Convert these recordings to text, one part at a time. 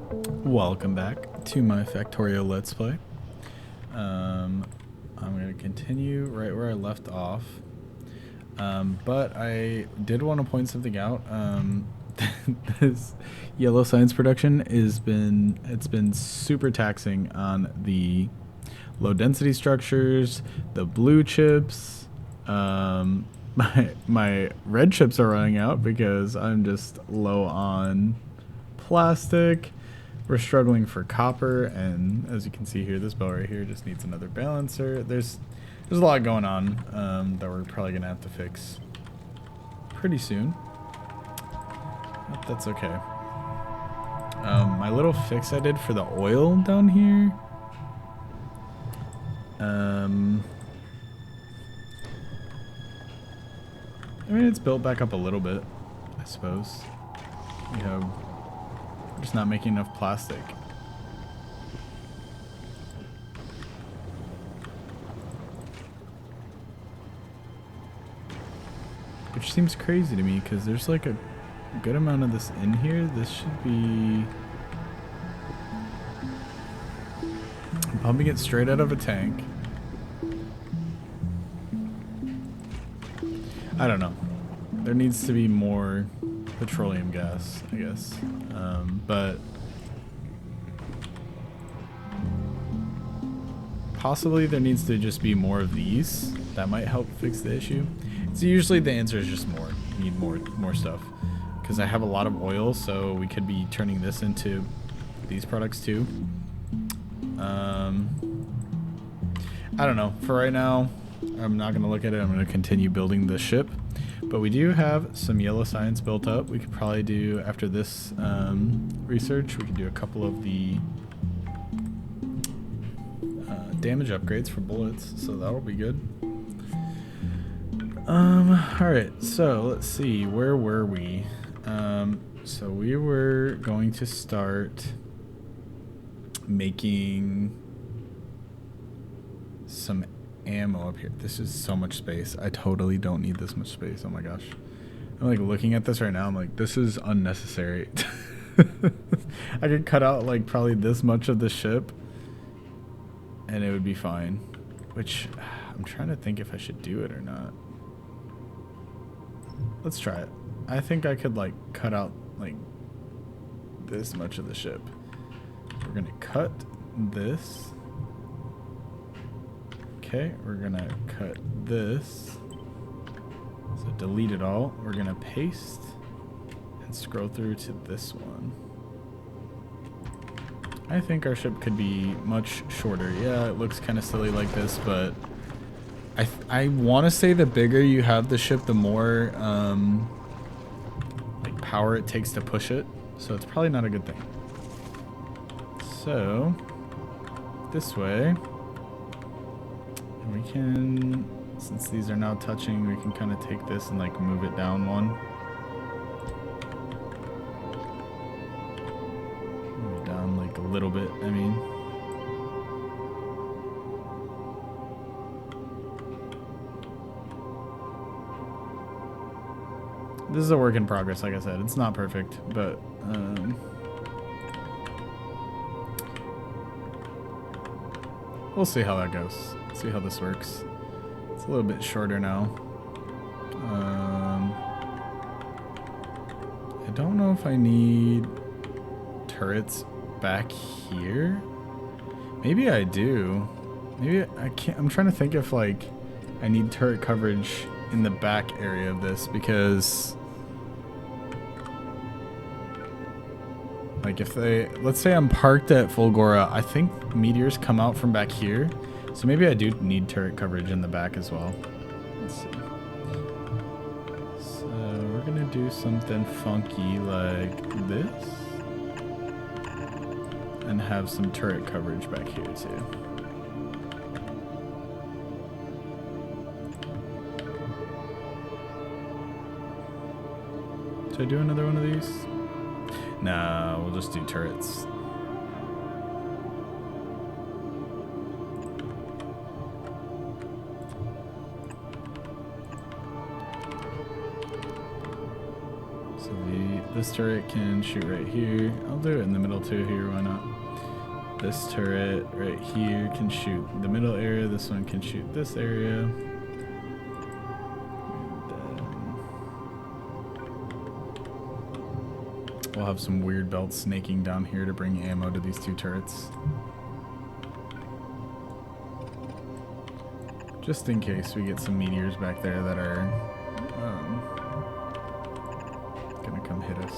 Welcome back to my Factorio Let's Play. I'm going to continue right where I left off. But I did want to point something out. This yellow science production it's been super taxing on the low density structures, the blue chips. My red chips are running out because I'm just low on plastic. We're struggling for copper, and as you can see here, this bow right here just needs another balancer. There's a lot going on that we're probably gonna have to fix pretty soon. But that's okay. My little fix I did for the oil down here. I mean, it's built back up a little bit, I suppose. You know, we're just not making enough plastic. Which seems crazy to me because there's like a good amount of this in here. This should be... I'm pumping it straight out of a tank. I don't know. There needs to be more petroleum gas, I guess. But possibly there needs to just be more of these. That might help fix the issue. So usually the answer is just more. You need more stuff. Because I have a lot of oil, so we could be turning this into these products too. I don't know. For right now, I'm not going to look at it. I'm going to continue building the ship. But we do have some yellow science built up. We could probably do, after this research, we could do a couple of the damage upgrades for bullets. So that'll be good. Alright, so let's see. Where were we? So we were going to start making some ammo up here. This is so much space. I totally don't need this much space. Oh my gosh. I'm like looking at this right now. I'm like, this is unnecessary. I could cut out like probably this much of the ship and it would be fine. Which I'm trying to think if I should do it or not. Let's try it. I think I could like cut out like this much of the ship. We're gonna cut this. Okay, we're gonna cut this. So delete it all. We're gonna paste and scroll through to this one. I think our ship could be much shorter. Yeah, it looks kind of silly like this, but I want to say the bigger you have the ship, the more like power it takes to push it. So it's probably not a good thing. So this way. We can, since these are now touching, we can kind of take this and like move it down one. Move it down like a little bit, I mean. This is a work in progress, like I said. It's not perfect, but we'll see how that goes. See how this works. It's a little bit shorter now. I don't know if I need turrets back here. Maybe I do. Maybe I can't. I'm trying to think if like I need turret coverage in the back area of this because like if they, let's say I'm parked at Fulgora, I think meteors come out from back here. So maybe I do need turret coverage in the back as well. Let's see. So we're gonna do something funky like this. And have some turret coverage back here too. Should I do another one of these? Nah, we'll just do turrets. This turret can shoot right here. I'll do it in the middle too here, why not? This turret right here can shoot the middle area. This one can shoot this area. And then we'll have some weird belts snaking down here to bring ammo to these two turrets. Just in case we get some meteors back there that are gonna come hit us.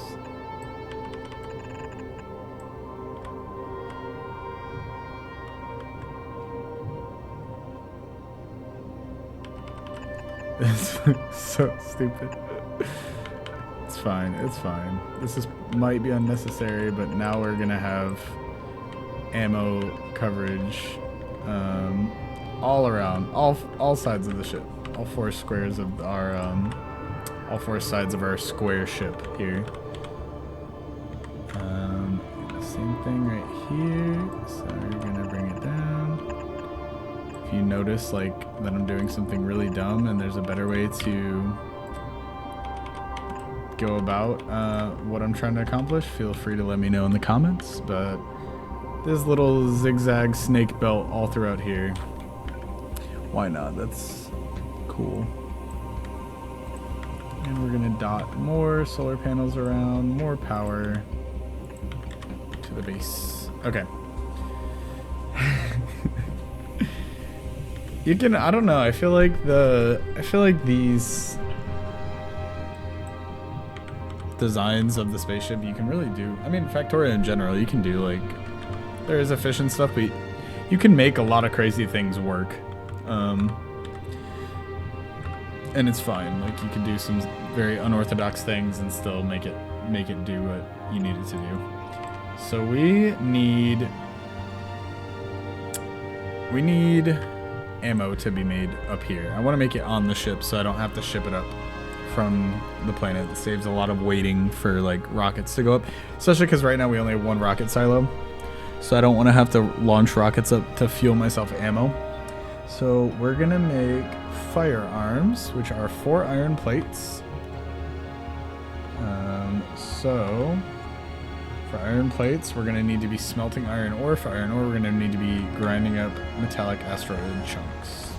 It's so stupid. It's fine, it's fine. This might be unnecessary, but now we're gonna have ammo coverage all around, all sides of the ship. All four squares of our all four sides of our square ship here. Same thing right here. So we're gonna bring it down. If you notice like that I'm doing something really dumb and there's a better way to go about what I'm trying to accomplish, feel free to let me know in the comments. But this little zigzag snake belt all throughout here, why not? That's cool. And we're gonna dot more solar panels around, more power to the base. Okay. You can, I don't know, I feel like these designs of the spaceship you can really do. I mean, Factorio in general, you can do like, there is efficient stuff, but you can make a lot of crazy things work. And it's fine. Like you can do some very unorthodox things and still make it do what you need it to do. So we need ammo to be made up here. I want to make it on the ship so I don't have to ship it up from the planet. It saves a lot of waiting for like rockets to go up, especially because right now we only have one rocket silo, so I don't want to have to launch rockets up to fuel myself ammo. So we're gonna make firearms, which are 4 iron plates. So for iron plates, we're gonna need to be smelting iron ore. For iron ore, we're gonna need to be grinding up metallic asteroid chunks.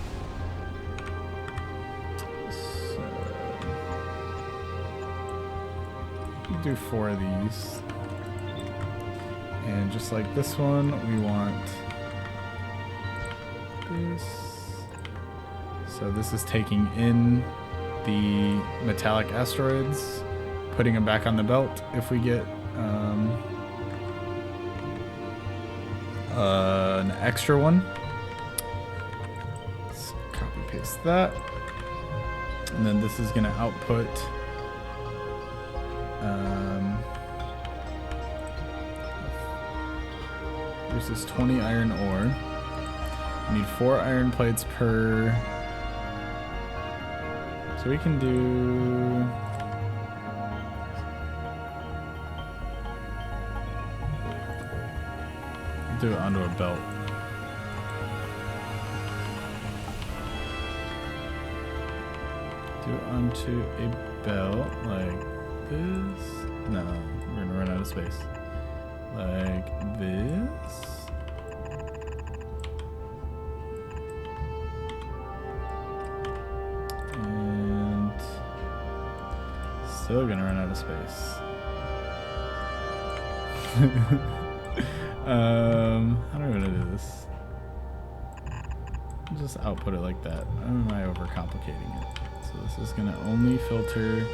So we'll do 4 of these. And just like this one, we want this. So this is taking in the metallic asteroids, putting them back on the belt if we get an extra one. Let's copy paste that. And then this is going to output this is 20 iron ore. We need 4 iron plates per. So we can do it onto a belt. Do it onto a belt like this. No, we're gonna run out of space. Like this. And still gonna run out of space. How do I want to do this? Just output it like that. Am I overcomplicating it? So this is gonna only filter.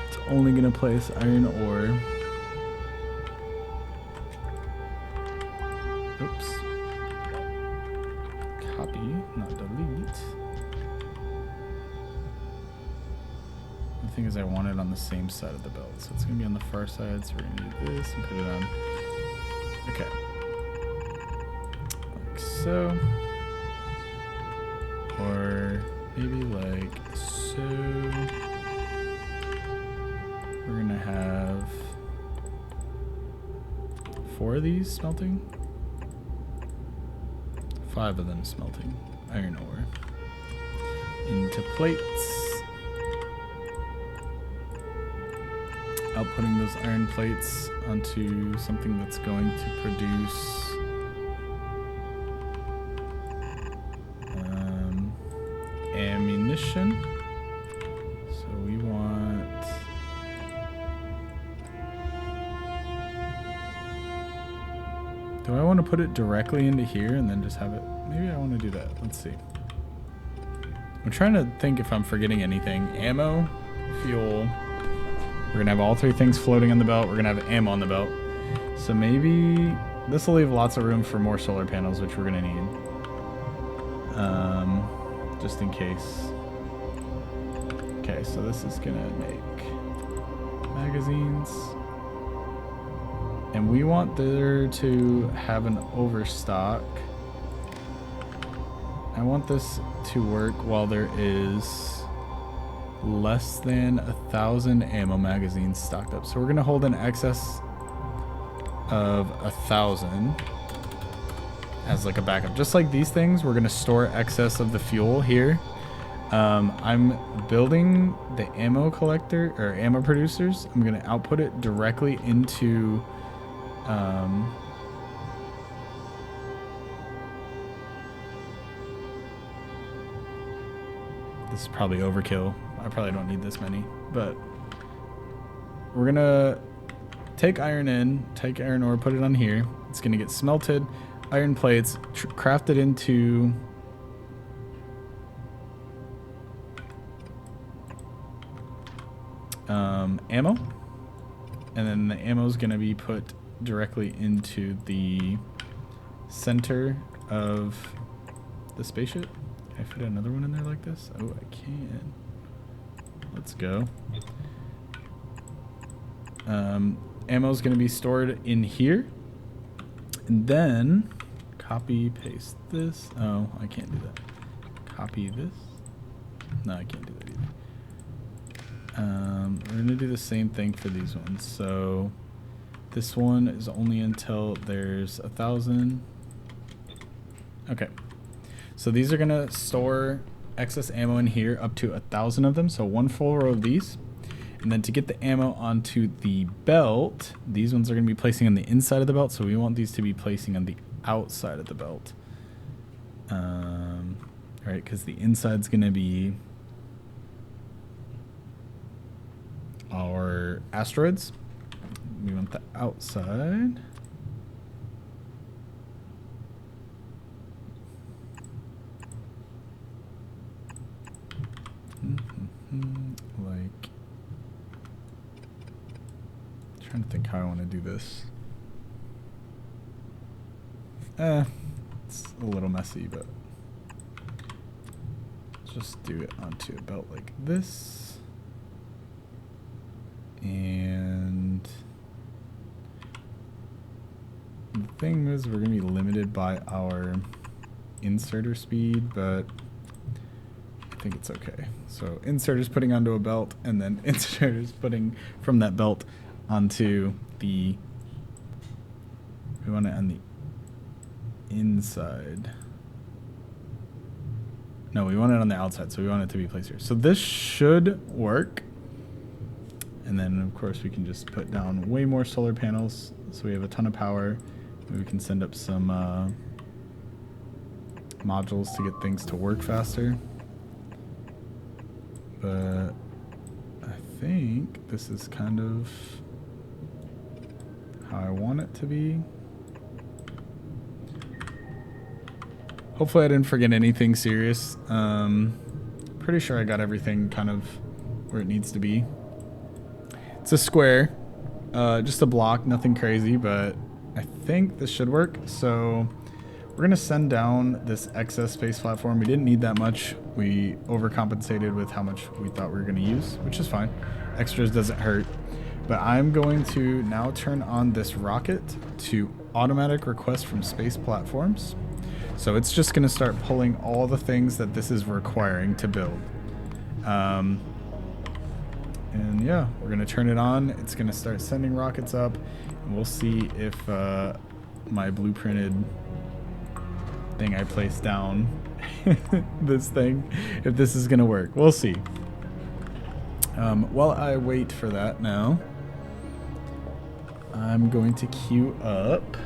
It's only gonna place iron ore. Oops. Copy, not delete. The thing is, I want it on the same side of the belt, so it's gonna be on the far side. So we're gonna do this and put it on. Okay. Like so. Or maybe like so. We're gonna have 4 of these smelting. 5 of them smelting iron ore into plates. outputting those iron plates onto something that's going to produce ammunition. So we want do I want to put it directly into here and then just have it? Maybe I want to do that. Let's see. I'm trying to think if I'm forgetting anything. Ammo, fuel. We're going to have all three things floating on the belt. We're going to have ammo on the belt. So maybe this will leave lots of room for more solar panels, which we're going to need. Just in case. Okay, so this is going to make magazines. And we want there to have an overstock. I want this to work while there is less than 1,000 ammo magazines stocked up. So we're gonna hold an excess of 1,000 as like a backup. Just like these things, we're gonna store excess of the fuel here. I'm building the ammo collector or ammo producers. I'm gonna output it directly into this is probably overkill. I probably don't need this many, but we're gonna take iron ore, put it on here. It's gonna get smelted, iron plates, crafted into ammo, and then the ammo is gonna be put directly into the center of the spaceship. Can I fit another one in there like this? Oh, I can. Let's go. Ammo is going to be stored in here. And then copy, paste this. Oh, I can't do that. Copy this. No, I can't do that either. We're going to do the same thing for these ones. So this one is only until there's 1,000. Okay. So these are gonna store excess ammo in here, up to 1,000 of them. So one full row of these. And then to get the ammo onto the belt, these ones are gonna be placing on the inside of the belt. So we want these to be placing on the outside of the belt. Right, because the inside's gonna be our asteroids. We want the outside. Like, trying to think how I want to do this. It's a little messy, but just do it onto a belt like this. And the thing is, we're going to be limited by our inserter speed, but I think it's okay. So inserters putting onto a belt, and then inserters putting from that belt onto the, we want it on the inside. No, we want it on the outside, so we want it to be placed here. So this should work. And then of course we can just put down way more solar panels, so we have a ton of power. We can send up some modules to get things to work faster. But I think this is kind of how I want it to be. Hopefully I didn't forget anything serious. Pretty sure I got everything kind of where it needs to be. It's a square, just a block, nothing crazy, but I think this should work. So we're gonna send down this excess space platform. We didn't need that much. We overcompensated with how much we thought we were gonna use, which is fine. Extras doesn't hurt. But I'm going to now turn on this rocket to automatic request from space platforms. So it's just gonna start pulling all the things that this is requiring to build. And yeah, we're gonna turn it on. It's gonna start sending rockets up, and we'll see if my blueprinted thing I placed down, this thing, if this is gonna work. We'll see. While I wait for that now, I'm going to queue up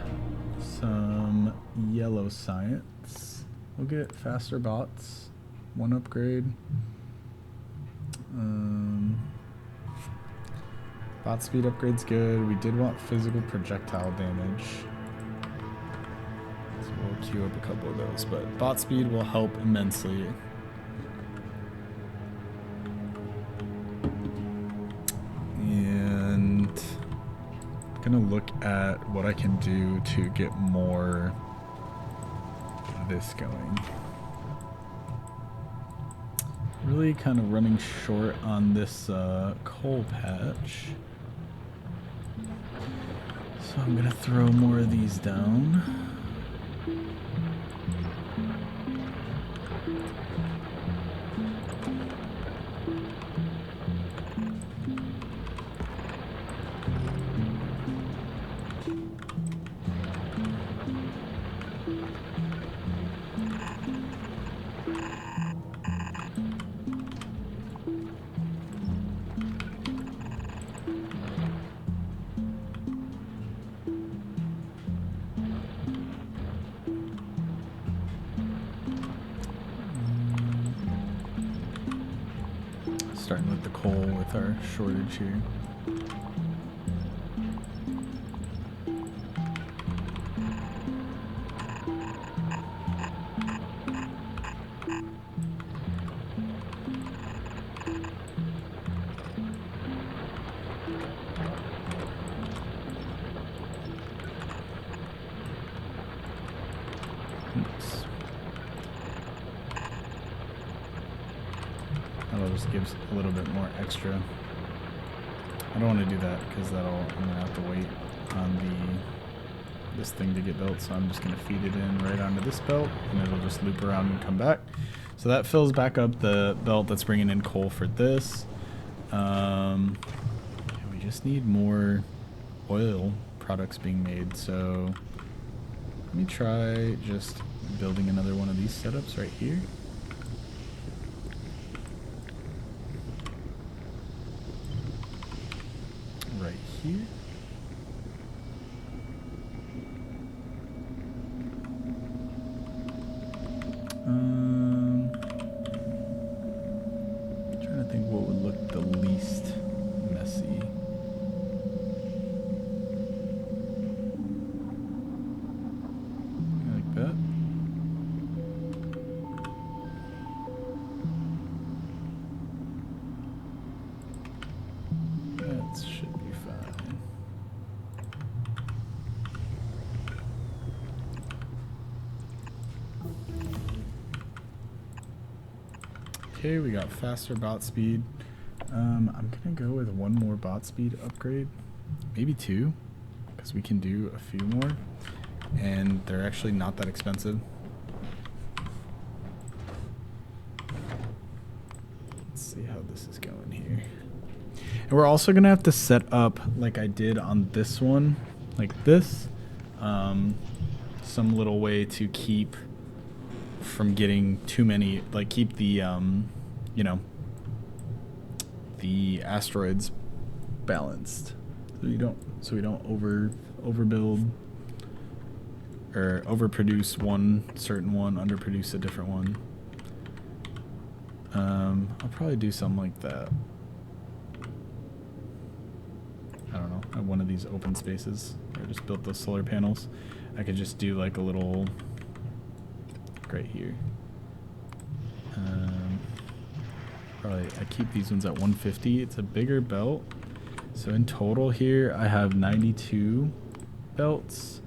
some yellow science. We'll get faster bots. 1 upgrade. Bot speed upgrade's good. We did want physical projectile damage. So we'll queue up a couple of those, but bot speed will help immensely. And I'm gonna look at what I can do to get more of this going. Really kind of running short on this coal patch. So I'm gonna throw more of these down. Starting with the coal with our shortage here. Oops. That'll just give a little bit more extra. I don't want to do that because I'm gonna have to wait on this thing to get built, so I'm just gonna feed it in right onto this belt and it'll just loop around and come back. So that fills back up the belt that's bringing in coal for this. We just need more oil products being made, so let me try just building another one of these setups right here. Right here. Trying to think what would look the least messy. Like that. That should be fine. Okay, we got faster bot speed. I'm gonna go with one more bot speed upgrade, maybe 2, because we can do a few more, and they're actually not that expensive. Let's see how this is going here. And we're also gonna have to set up, like I did on this one, like this, some little way to keep from getting too many, like keep the, you know, the asteroids balanced, so we don't overbuild or overproduce one certain one, underproduce a different one. I'll probably do something like that. I don't know, I have one of these open spaces where I just built those solar panels. I could just do like a little right here. Probably I keep these ones at 150. It's a bigger belt, so in total here I have 92 belts.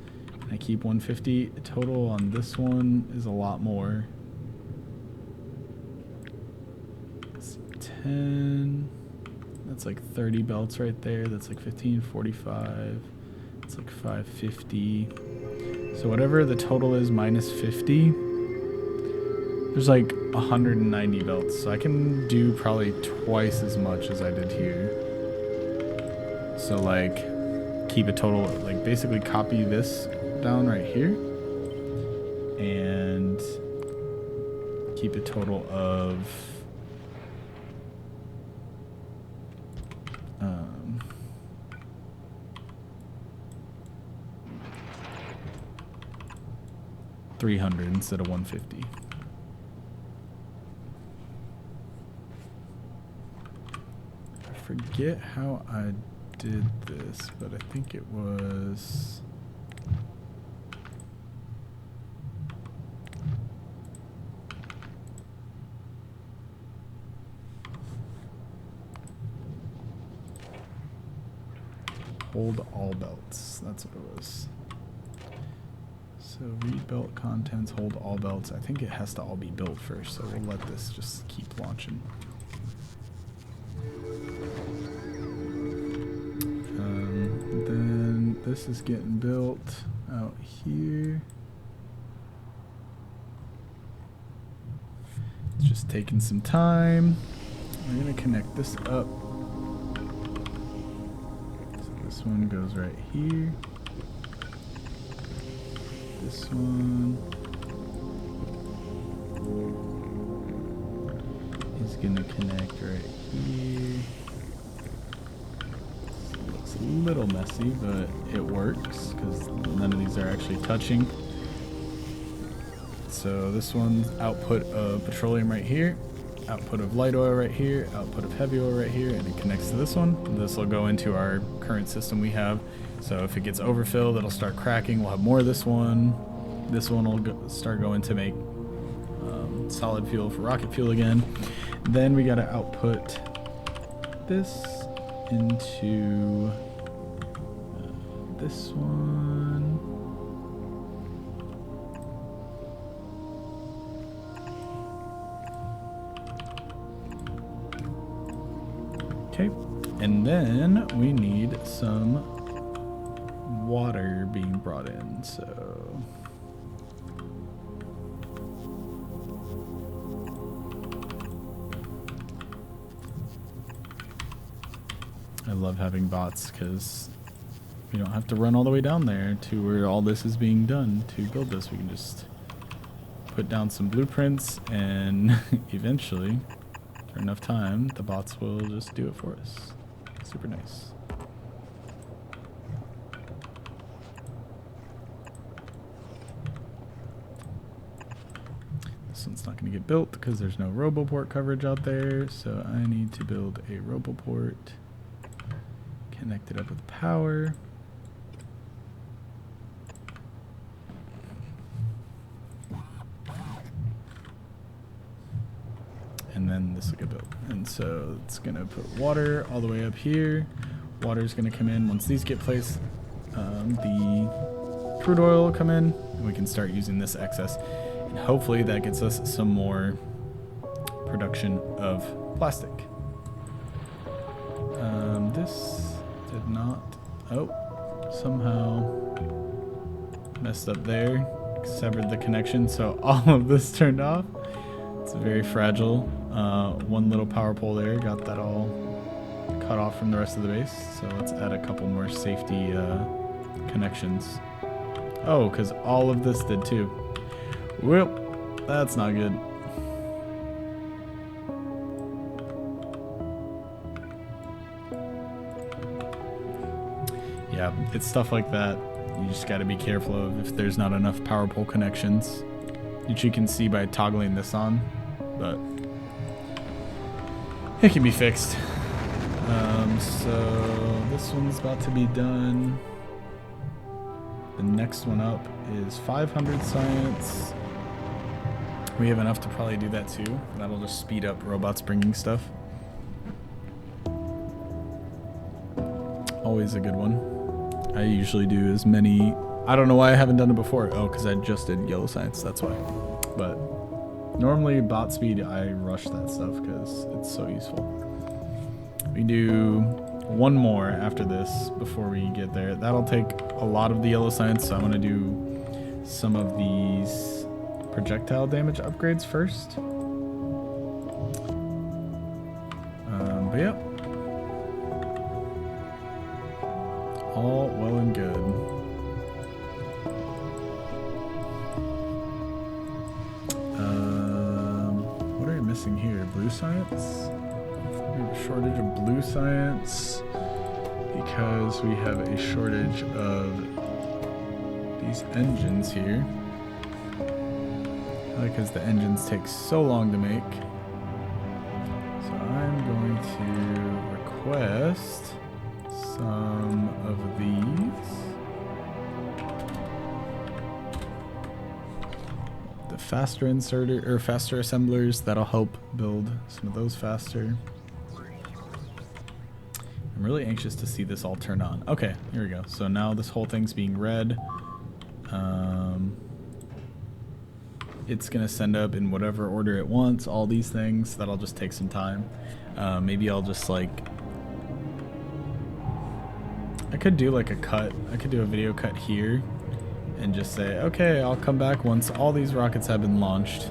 I keep 150. Total on this one is a lot more. It's 10. That's like 30 belts right there. That's like 15, 45. It's like 550. So whatever the total is minus 50, there's like 190 belts. So I can do probably twice as much as I did here. So like keep a total, like basically copy this down right here and keep a total of 300 instead of 150. I forget how I did this, but I think it was... hold all belts. That's what it was. So read belt contents, hold all belts. I think it has to all be built first, so we'll let this just keep launching. Then this is getting built out here. It's just taking some time. We're gonna connect this up. So this one goes right here. This one is gonna connect right here. It looks a little messy, but it works because none of these are actually touching. So this one's output of petroleum right here, output of light oil right here, output of heavy oil right here, and it connects to this one. This will go into our current system we have. So if it gets overfilled, it'll start cracking. We'll have more of this one. This one will start going to make solid fuel for rocket fuel again. Then we got to output this into this one. Okay, and then we need some water being brought in, so I love having bots because we don't have to run all the way down there to where all this is being done to build this. We can just put down some blueprints and eventually, for enough time, the bots will just do it for us. Super nice. This one's not going to get built because there's no roboport coverage out there, so I need to build a roboport, connect it up with power. And then this will get built. And so it's going to put water all the way up here. Water is going to come in. Once these get placed, the crude oil will come in, and we can start using this excess. And hopefully that gets us some more production of plastic. This did not, somehow messed up there, severed the connection, so all of this turned off. It's very fragile. One little power pole there, got that all cut off from the rest of the base, so let's add a couple more safety connections. Oh, because all of this did too. Well, that's not good. Yeah, it's stuff like that you just got to be careful of if there's not enough power pole connections, which you can see by toggling this on, but it can be fixed. So this one's about to be done. The next one up is 500 science. We have enough to probably do that too. That'll just speed up robots bringing stuff. Always a good one. I usually do as many. I don't know why I haven't done it before. Oh, because I just did yellow science. That's why. But normally bot speed, I rush that stuff because it's so useful. We do one more after this before we get there. That'll take a lot of the yellow science, so I'm going to do some of these projectile damage upgrades first. But yeah, all well and good. What are we missing here? Blue science? We have a shortage of blue science because we have a shortage of these engines here. because the engines take so long to make. So I'm going to request some of these. The faster inserter or faster assemblers, that'll help build some of those faster. I'm really anxious to see this all turn on. Okay, here we go. So now this whole thing's being read. It's gonna send up in whatever order it wants, all these things. That'll just take some time. Maybe I'll just like, I could do like a cut. I could do a video cut here and just say, okay, I'll come back once all these rockets have been launched.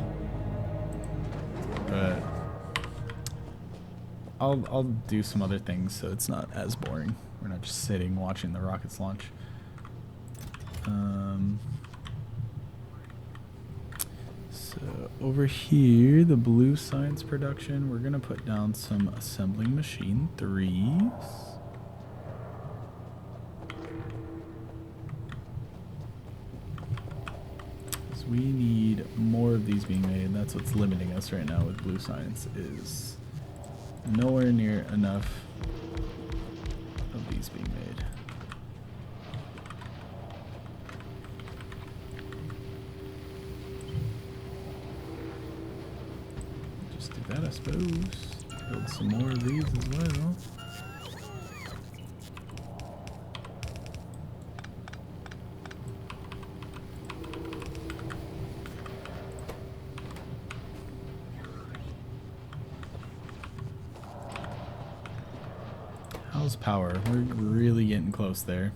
But I'll do some other things so it's not as boring. We're not just sitting watching the rockets launch. So over here, the blue science production, we're gonna put down some assembling machine 3s. So we need more of these being made. That's what's limiting us right now with blue science, is nowhere near enough of these being made. Just do that, I suppose. Build some more of these as well. How's power? We're really getting close there.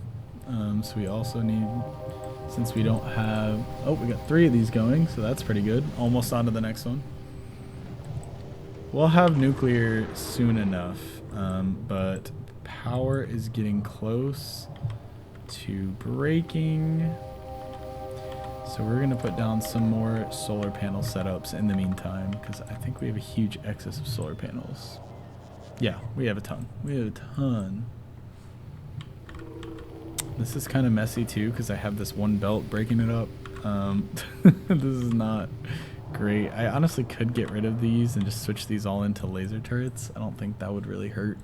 So we also need, since we don't have, oh, we got 3 of these going, so that's pretty good. Almost on to the next one. We'll have nuclear soon enough, but power is getting close to breaking. So we're gonna put down some more solar panel setups in the meantime, because I think we have a huge excess of solar panels. Yeah, we have a ton. We have a ton. This is kind of messy too, because I have this one belt breaking it up. This is not great. I honestly could get rid of these and just switch these all into laser turrets. I don't think that would really hurt.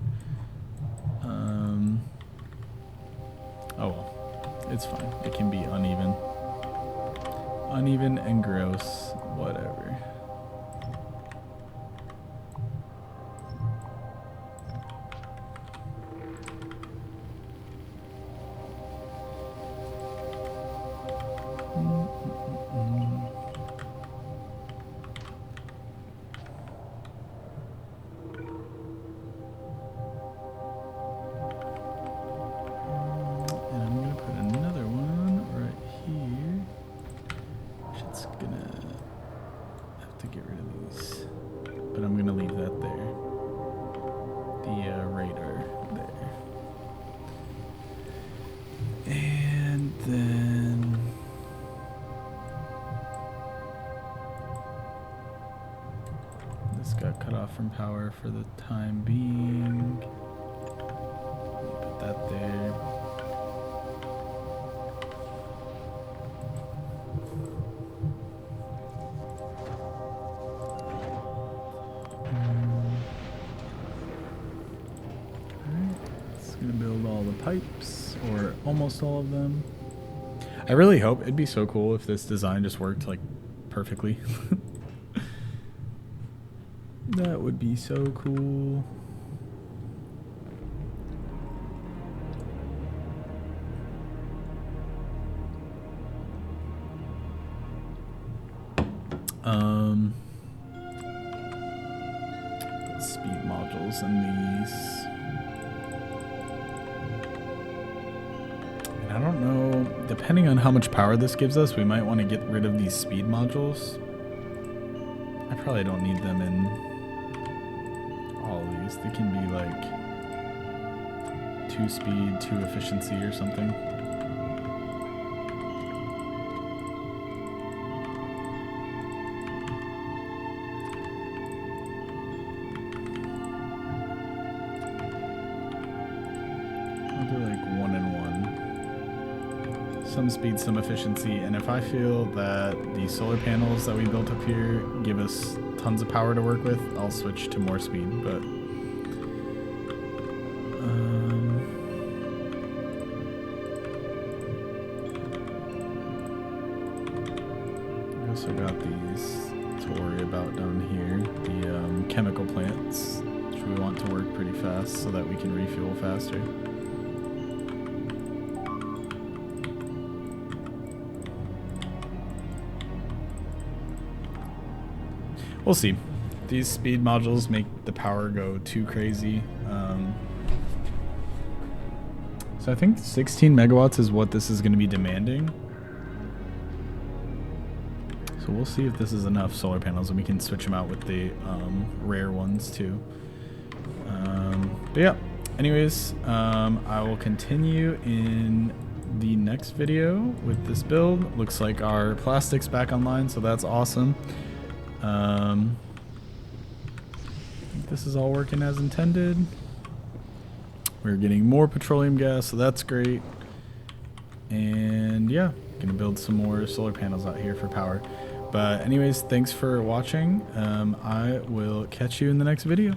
Oh well, it's fine. It can be uneven. Uneven and gross, whatever. But I'm gonna leave that there. The radar there. And then this got cut off from power for the time being. Put that there. Pipes, or almost all of them. I really hope, it'd be so cool if this design just worked like perfectly. That would be so cool. Speed modules in these. I don't know, depending on how much power this gives us, we might want to get rid of these speed modules. I probably don't need them in all of these. They can be like 2 speed, 2 efficiency or something. some speed, some efficiency, and if I feel that the solar panels that we built up here give us tons of power to work with, I'll switch to more speed, but we also got these to worry about down here, the chemical plants, which we want to work pretty fast so that we can refuel faster. We'll see. These speed modules make the power go too crazy. So I think 16 megawatts is what this is going to be demanding. So we'll see if this is enough solar panels, and we can switch them out with the rare ones too. But yeah, anyways, I will continue in the next video with this build. Looks like our plastic's back online, so that's awesome. I think this is all working as intended. We're getting more petroleum gas, so that's great. And yeah, gonna build some more solar panels out here for power. But anyways, thanks for watching. I will catch you in the next video.